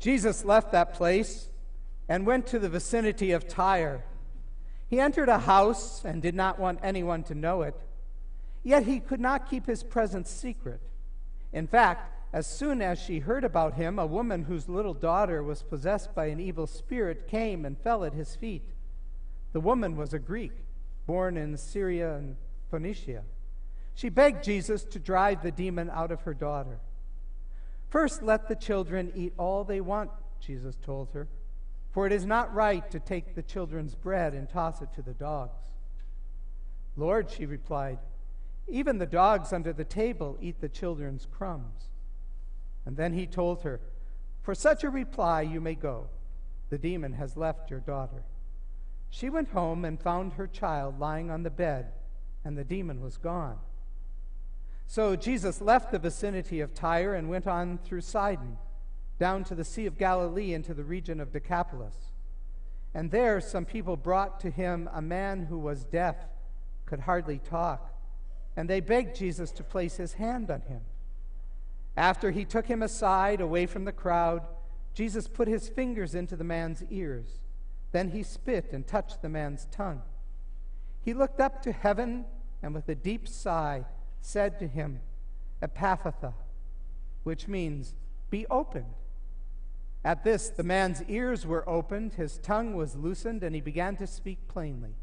Jesus left that place and went to the vicinity of Tyre. He entered a house and did not want anyone to know it. Yet he could not keep his presence secret. In fact, as soon as she heard about him, a woman whose little daughter was possessed by an evil spirit came and fell at his feet. The woman was a Greek, born in Syria and Phoenicia. She begged Jesus to drive the demon out of her daughter. "First, let the children eat all they want," Jesus told her, "for it is not right to take the children's bread and toss it to the dogs." "Lord," she replied, "even the dogs under the table eat the children's crumbs." And then he told her, "For such a reply you may go. The demon has left your daughter." She went home and found her child lying on the bed, and the demon was gone. So Jesus left the vicinity of Tyre and went on through Sidon, down to the Sea of Galilee into the region of Decapolis. And there some people brought to him a man who was deaf, could hardly talk, and they begged Jesus to place his hand on him. After he took him aside, away from the crowd, Jesus put his fingers into the man's ears. Then he spit and touched the man's tongue. He looked up to heaven and with a deep sigh said to him, "Ephphatha," which means, "Be opened." At this, the man's ears were opened, his tongue was loosened, and he began to speak plainly.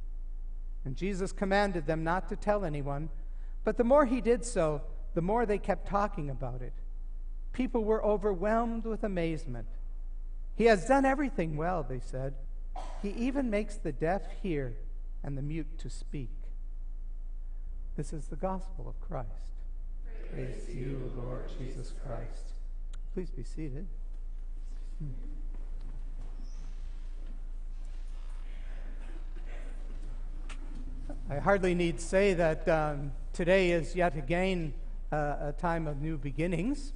And Jesus commanded them not to tell anyone, but the more he did so, the more they kept talking about it. People were overwhelmed with amazement. "He has done everything well," they said. "He even makes the deaf hear and the mute to speak." This is the gospel of Christ. Praise to you, Lord Jesus Christ. Please be seated. I hardly need say that today is yet again a time of new beginnings.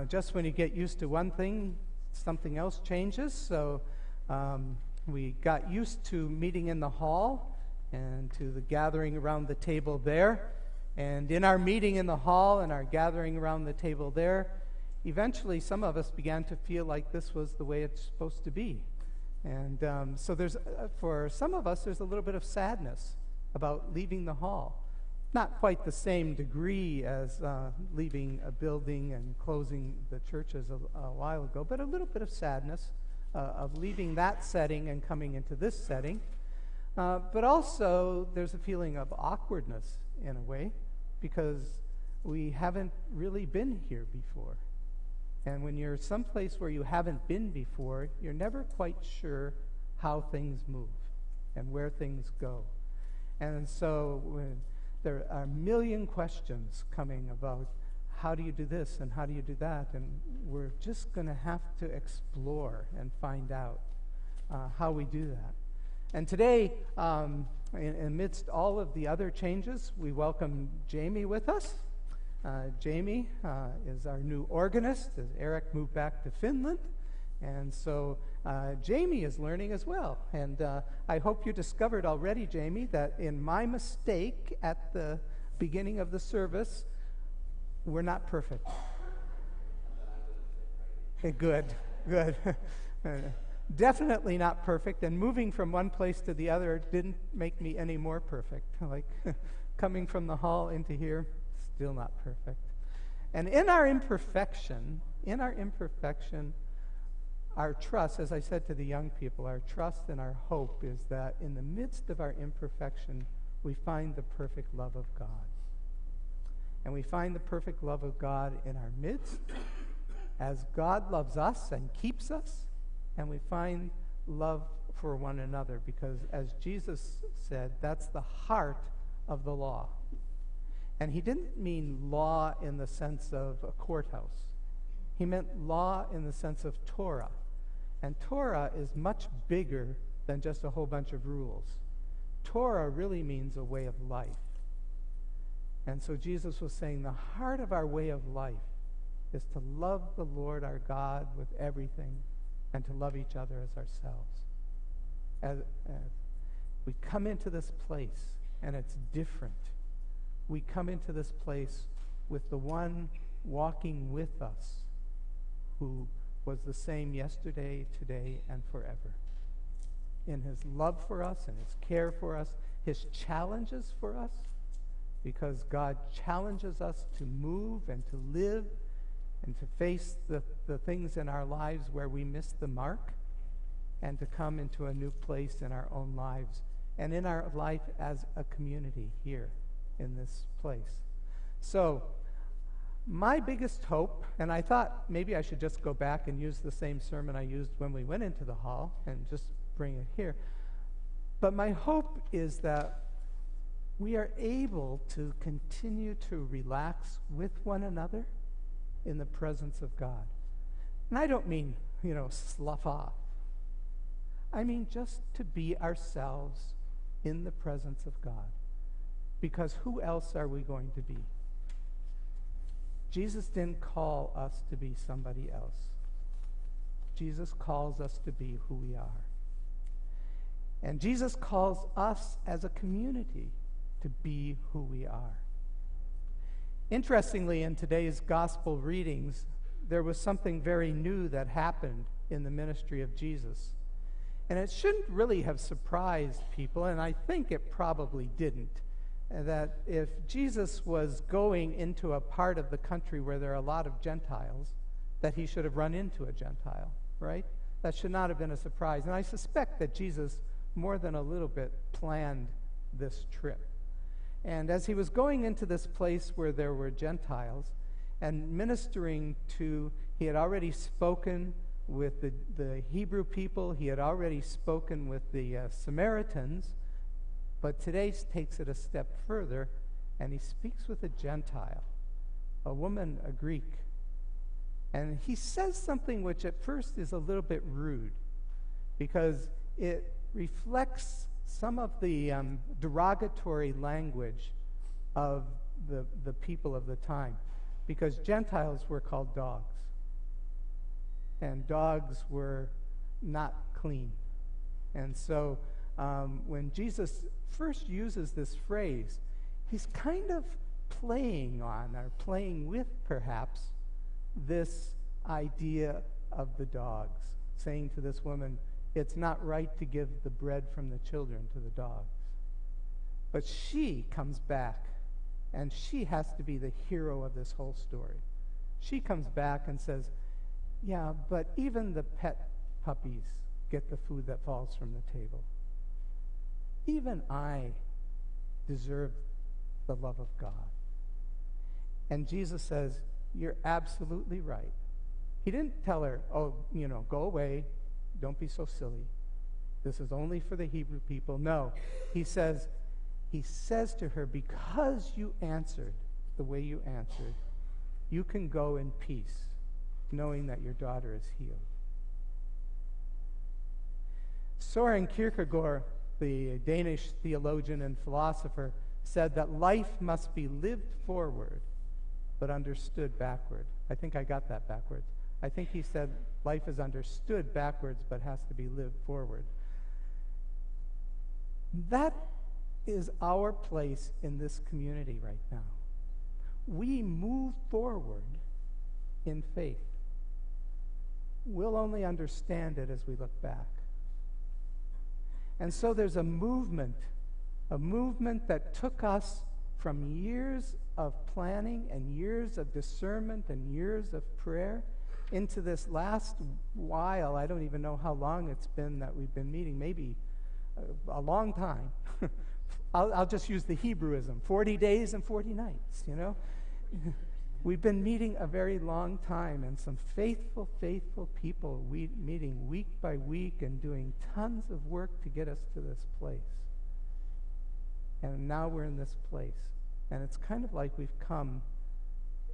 Just when you get used to one thing, something else changes. So we got used to meeting in the hall and to the gathering around the table there. And in our meeting in the hall and our gathering around the table there, eventually some of us began to feel like this was the way it's supposed to be. And so there's, for some of us, there's a little bit of sadness about leaving the hall. Not quite the same degree as leaving a building and closing the churches a while ago, but a little bit of sadness of leaving that setting and coming into this setting. But also, there's a feeling of awkwardness in a way, because we haven't really been here before. And when you're someplace where you haven't been before, you're never quite sure how things move and where things go. And so when there are a million questions coming about how do you do this and how do you do that, and we're just going to have to explore and find out how we do that. And today, amidst all of the other changes, we welcome Jamie with us. Jamie is our new organist, as Eric moved back to Finland. And so Jamie is learning as well. And I hope you discovered already, Jamie, that in my mistake at the beginning of the service, we're not perfect. Okay, good. Definitely not perfect, and moving from one place to the other didn't make me any more perfect. Like coming from the hall into here, still not perfect. And in our imperfection, our trust, as I said to the young people, our trust and our hope is that in the midst of our imperfection, we find the perfect love of God. And we find the perfect love of God in our midst, as God loves us and keeps us. And we find love for one another because, as Jesus said, that's the heart of the law. And he didn't mean law in the sense of a courthouse. He meant law in the sense of Torah. And Torah is much bigger than just a whole bunch of rules. Torah really means a way of life. And so Jesus was saying the heart of our way of life is to love the Lord our God with everything, and to love each other as ourselves. As we come into this place, and it's different. We come into this place with the one walking with us, who was the same yesterday, today, and forever. In his love for us and his care for us, his challenges for us, because God challenges us to move and to live and to face the things in our lives where we miss the mark, and to come into a new place in our own lives and in our life as a community here in this place. So, my biggest hope, and I thought maybe I should just go back and use the same sermon I used when we went into the hall and just bring it here. But my hope is that we are able to continue to relax with one another in the presence of God. And I don't mean, slough off. I mean just to be ourselves in the presence of God. Because who else are we going to be? Jesus didn't call us to be somebody else. Jesus calls us to be who we are. And Jesus calls us as a community to be who we are. Interestingly, in today's gospel readings, there was something very new that happened in the ministry of Jesus. And it shouldn't really have surprised people, and I think it probably didn't, that if Jesus was going into a part of the country where there are a lot of Gentiles, that he should have run into a Gentile, right? That should not have been a surprise. And I suspect that Jesus, more than a little bit, planned this trip. And as he was going into this place where there were Gentiles and ministering to, he had already spoken with the Hebrew people, he had already spoken with the Samaritans, but today takes it a step further, and he speaks with a Gentile, a woman, a Greek. And he says something which at first is a little bit rude, because it reflects some of the derogatory language of the people of the time, because Gentiles were called dogs, and dogs were not clean. And so when Jesus first uses this phrase, he's kind of playing on, or playing with perhaps, this idea of the dogs, saying to this woman, it's not right to give the bread from the children to the dogs. But she comes back, and she has to be the hero of this whole story. She comes back and says, yeah, but even the pet puppies get the food that falls from the table. Even I deserve the love of God. And Jesus says, you're absolutely right. He didn't tell her, go away, don't be so silly. This is only for the Hebrew people. No, he says to her, because you answered the way you answered, you can go in peace, knowing that your daughter is healed. Søren Kierkegaard, the Danish theologian and philosopher, said that life must be lived forward, but understood backward. I think I got that backwards. I think he said life is understood backwards, but has to be lived forward. That is our place in this community right now. We move forward in faith. We'll only understand it as we look back. And so there's a movement that took us from years of planning and years of discernment and years of prayer into this last while. I don't even know how long it's been that we've been meeting, maybe a long time. I'll just use the Hebrewism, 40 days and 40 nights, We've been meeting a very long time, and some faithful people meeting week by week and doing tons of work to get us to this place. And now we're in this place. And it's kind of like we've come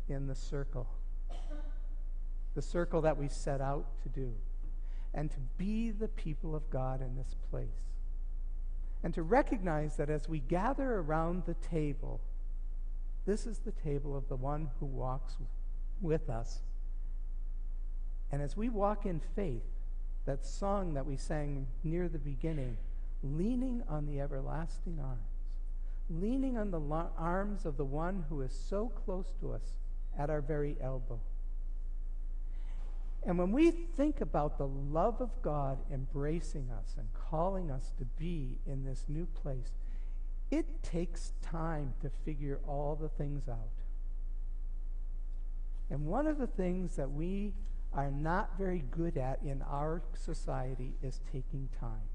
in the circle that we set out to do, and to be the people of God in this place. And to recognize that as we gather around the table, this is the table of the one who walks with us. And as we walk in faith, that song that we sang near the beginning, leaning on the everlasting arms, leaning on the arms of the one who is so close to us at our very elbow. And when we think about the love of God embracing us and calling us to be in this new place, it takes time to figure all the things out. And one of the things that we are not very good at in our society is taking time.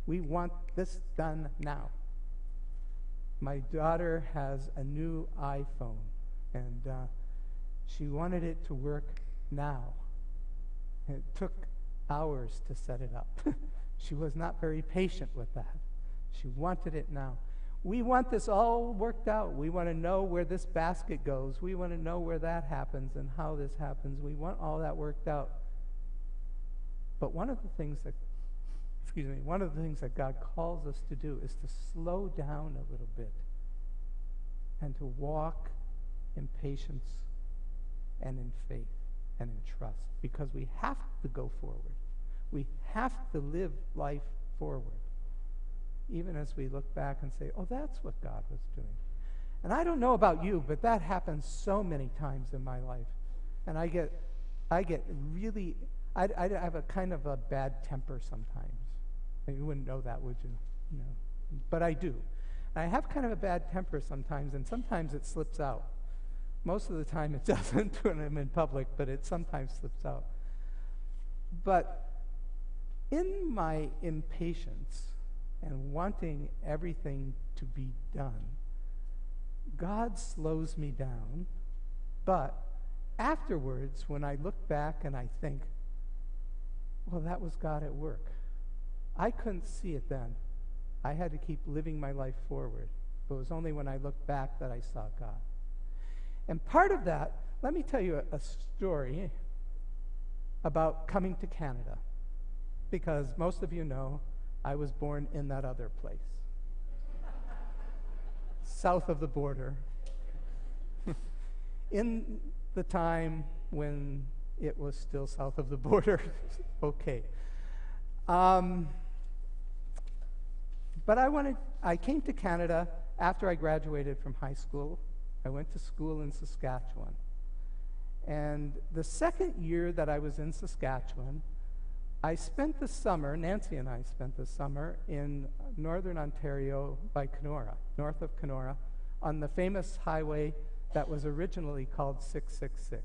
We want this done now. My daughter has a new iPhone, and she wanted it to work now. And it took hours to set it up. She was not very patient with that. She wanted it now. We want this all worked out. We want to know where this basket goes. We want to know where that happens and how this happens. We want all that worked out. But one of the things that God calls us to do is to slow down a little bit and to walk in patience and in faith and in trust, because we have to go forward. We have to live life forward, even as we look back and say, oh, that's what God was doing. And I don't know about you, but that happens so many times in my life. And I get really, I have a kind of a bad temper sometimes. You wouldn't know that, would you? You know, but I do. And I have kind of a bad temper sometimes, and sometimes it slips out. Most of the time it doesn't when I'm in public, but it sometimes slips out. But in my impatience and wanting everything to be done, God slows me down. But afterwards, when I look back and I think, well, that was God at work. I couldn't see it then. I had to keep living my life forward. It was only when I looked back that I saw God. And part of that, let me tell you a story about coming to Canada, because most of you know I was born in that other place, south of the border, in the time when it was still south of the border. Okay. But I came to Canada after I graduated from high school. I went to school in Saskatchewan. And the second year that I was in Saskatchewan, I spent the summer, Nancy and I spent the summer in northern Ontario by Kenora, north of Kenora, on the famous highway that was originally called 666.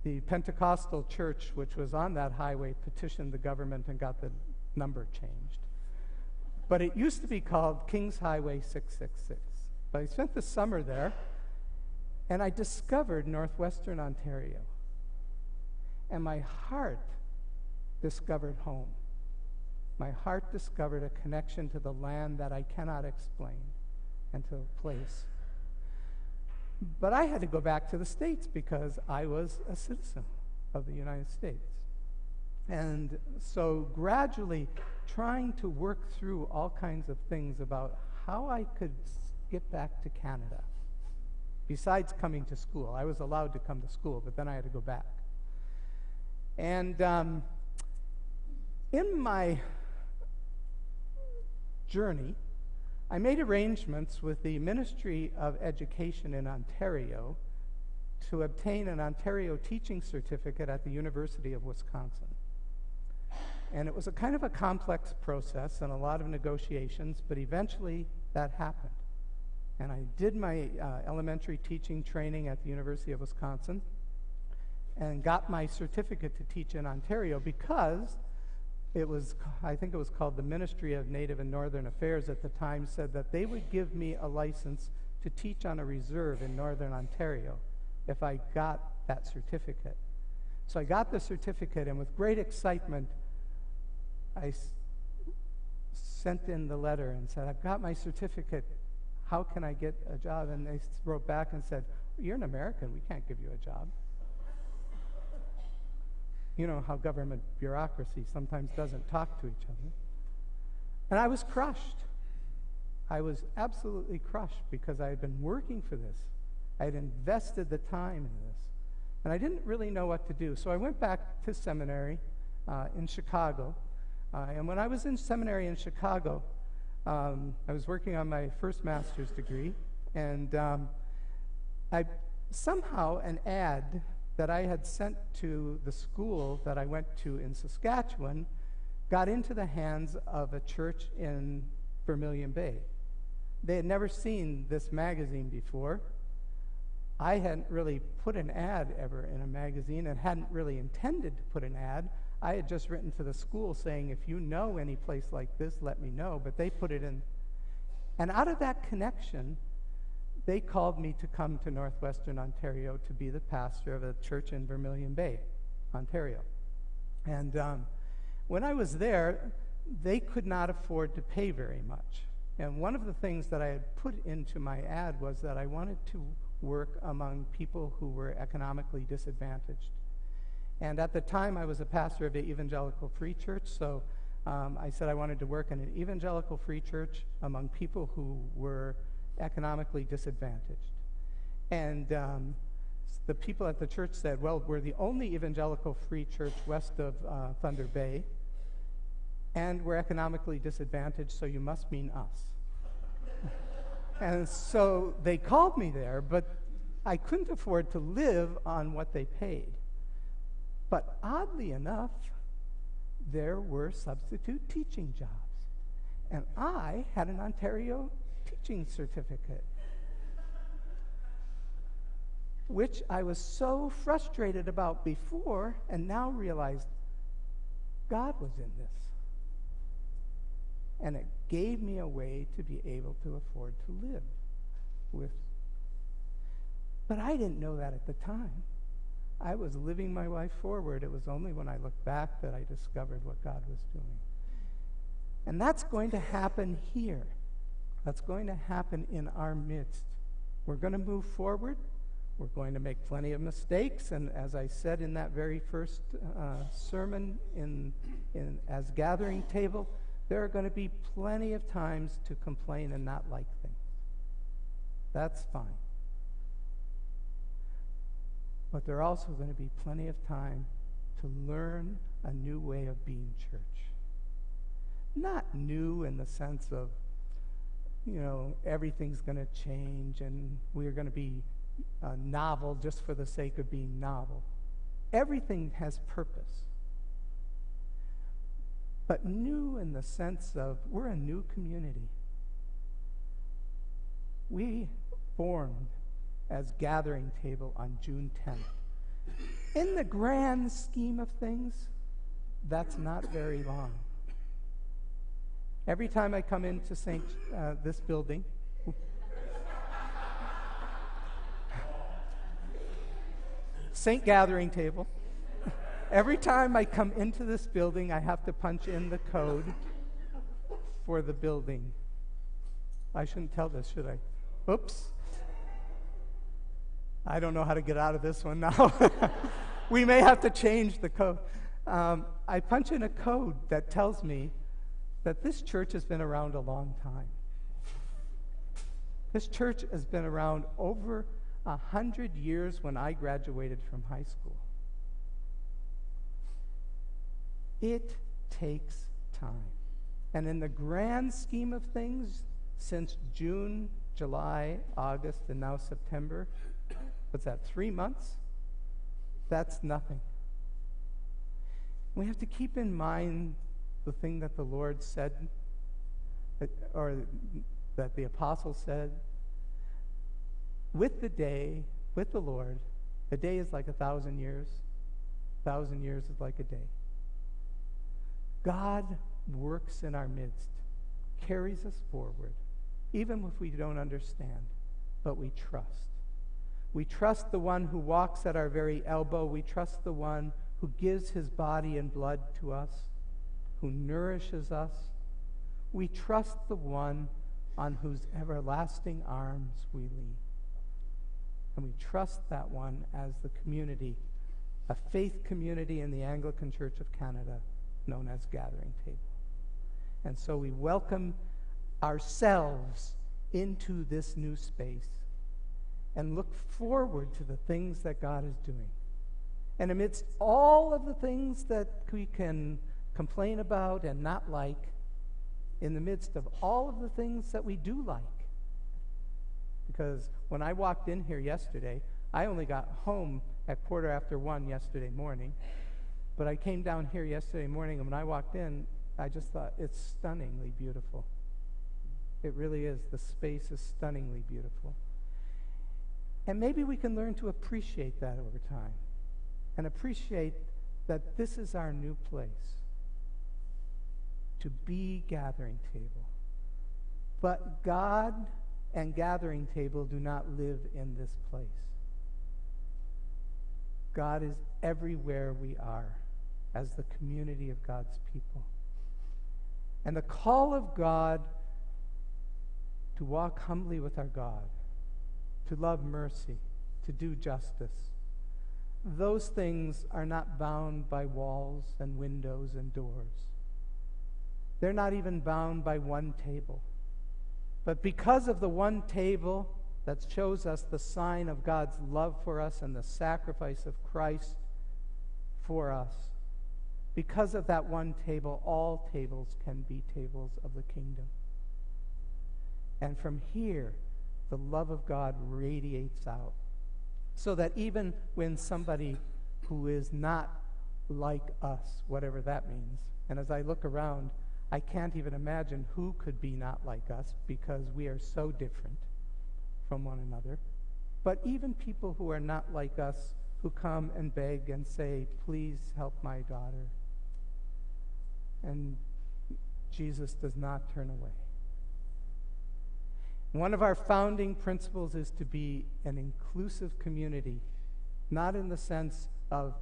The Pentecostal church, which was on that highway, petitioned the government and got the number changed. But it used to be called King's Highway 666. But I spent the summer there, and I discovered northwestern Ontario. And my heart discovered home. My heart discovered a connection to the land that I cannot explain, and to a place. But I had to go back to the States because I was a citizen of the United States. And so gradually trying to work through all kinds of things about how I could get back to Canada. Besides coming to school. I was allowed to come to school, but then I had to go back. And in my journey, I made arrangements with the Ministry of Education in Ontario to obtain an Ontario teaching certificate at the University of Wisconsin. And it was a kind of a complex process and a lot of negotiations, but eventually that happened. And I did my elementary teaching training at the University of Wisconsin and got my certificate to teach in Ontario because it was, I think it was called the Ministry of Native and Northern Affairs at the time, said that they would give me a license to teach on a reserve in Northern Ontario if I got that certificate. So I got the certificate, and with great excitement, I sent in the letter and said, I've got my certificate. How can I get a job? And they wrote back and said, you're an American. We can't give you a job. You know how government bureaucracy sometimes doesn't talk to each other. And I was crushed. I was absolutely crushed because I had been working for this. I had invested the time in this. And I didn't really know what to do. So I went back to seminary in Chicago. And when I was in seminary in Chicago, I was working on my first master's degree. And somehow an ad that I had sent to the school that I went to in Saskatchewan got into the hands of a church in Vermilion Bay. They had never seen this magazine before. I hadn't really put an ad ever in a magazine and hadn't really intended to put an ad. I had just written to the school saying, if you know any place like this, let me know. But they put it in. And out of that connection, they called me to come to Northwestern Ontario to be the pastor of a church in Vermilion Bay, Ontario. And when I was there, they could not afford to pay very much. And one of the things that I had put into my ad was that I wanted to work among people who were economically disadvantaged. And at the time, I was a pastor of an evangelical free church, so I said I wanted to work in an evangelical free church among people who were economically disadvantaged. And the people at the church said, well, we're the only evangelical free church west of Thunder Bay, and we're economically disadvantaged, so you must mean us. And so they called me there, but I couldn't afford to live on what they paid. But oddly enough, there were substitute teaching jobs. And I had an Ontario teaching certificate, which I was so frustrated about before and now realized God was in this. And it gave me a way to be able to afford to live with. But I didn't know that at the time. I was living my life forward. It was only when I looked back that I discovered what God was doing. And that's going to happen here. That's going to happen in our midst. We're going to move forward. We're going to make plenty of mistakes. And as I said in that very first sermon as gathering table, there are going to be plenty of times to complain and not like things. That's fine. But there are also going to be plenty of time to learn a new way of being church. Not new in the sense of, everything's going to change and we're going to be novel just for the sake of being novel. Everything has purpose. But new in the sense of we're a new community. We formed as gathering table on June 10th. In the grand scheme of things, that's not very long. Every time I come into this building, Saint Gathering Table, every time I come into this building, I have to punch in the code for the building. I shouldn't tell this, should I? Oops. I don't know how to get out of this one now. We may have to change the code. I punch in a code that tells me that this church has been around a long time. This church has been around over 100 years when I graduated from high school. It takes time. And in the grand scheme of things, since June, July, August, and now September, what's that, 3 months? That's nothing. We have to keep in mind the thing that the Lord said, or that the apostle said. With the Lord, a day is like 1,000 years. 1,000 years is like a day. God works in our midst, carries us forward, even if we don't understand, but we trust. We trust the one who walks at our very elbow. We trust the one who gives his body and blood to us, who nourishes us. We trust the one on whose everlasting arms we lean. And we trust that one as the community, a faith community in the Anglican Church of Canada, known as Gathering Table. And so we welcome ourselves into this new space and look forward to the things that God is doing. And amidst all of the things that we can complain about and not like, in the midst of all of the things that we do like, because when I walked in here yesterday, I only got home at 1:15 yesterday morning. But I came down here yesterday morning, and when I walked in, I just thought, it's stunningly beautiful. It really is. The space is stunningly beautiful. And maybe we can learn to appreciate that over time, and appreciate that this is our new place, to be gathering table. But God and gathering table do not live in this place. God is everywhere we are as the community of God's people. And the call of God to walk humbly with our God, to love mercy, to do justice, those things are not bound by walls and windows and doors. They're not even bound by one table. But because of the one table that shows us the sign of God's love for us and the sacrifice of Christ for us, because of that one table, all tables can be tables of the kingdom. And from here, the love of God radiates out, so that even when somebody who is not like us, whatever that means, and as I look around, I can't even imagine who could be not like us, because we are so different from one another. But even people who are not like us, who come and beg and say, please help my daughter, and Jesus does not turn away. One of our founding principles is to be an inclusive community, not in the sense of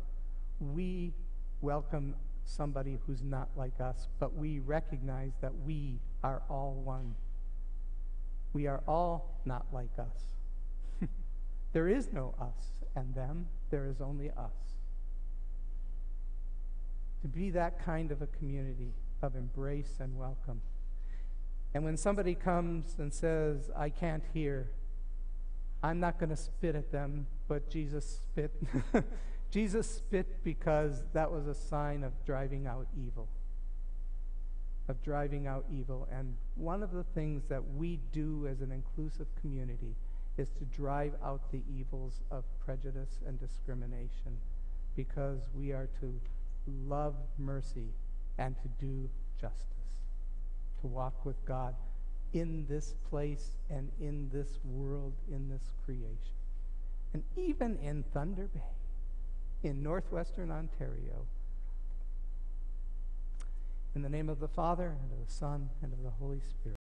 we welcome somebody who's not like us, but we recognize that we are all one. We are all not like us. There is no us and them. There is only us. To be that kind of a community of embrace and welcome. And when somebody comes and says, I can't hear, I'm not going to spit at them, but Jesus spit. Jesus spit because that was a sign of driving out evil. Of driving out evil. And one of the things that we do as an inclusive community is to drive out the evils of prejudice and discrimination, because we are to love mercy and to do justice, to walk with God in this place and in this world, in this creation. And even in Thunder Bay, in northwestern Ontario, in the name of the Father, and of the Son, and of the Holy Spirit.